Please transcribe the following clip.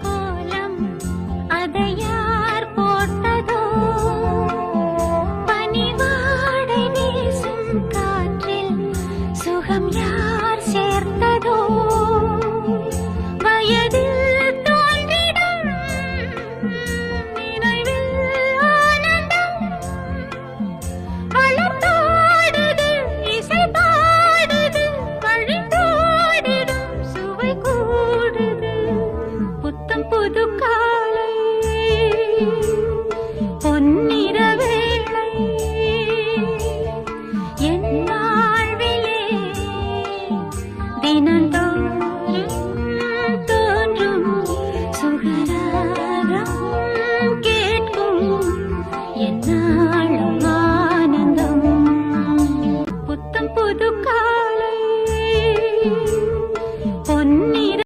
கோலம் அதை யார் போட்டதோ பனிவாடை வீசும் காற்றில் சுகம் யார் சேர்த்ததோ வயதில் தோன்றிடும் நினைவில் ஆனந்தம் வளர்த்தோடுது இசை பாடுது வழிந்தோடிடும் சுவை கூடுது புத்தம் புது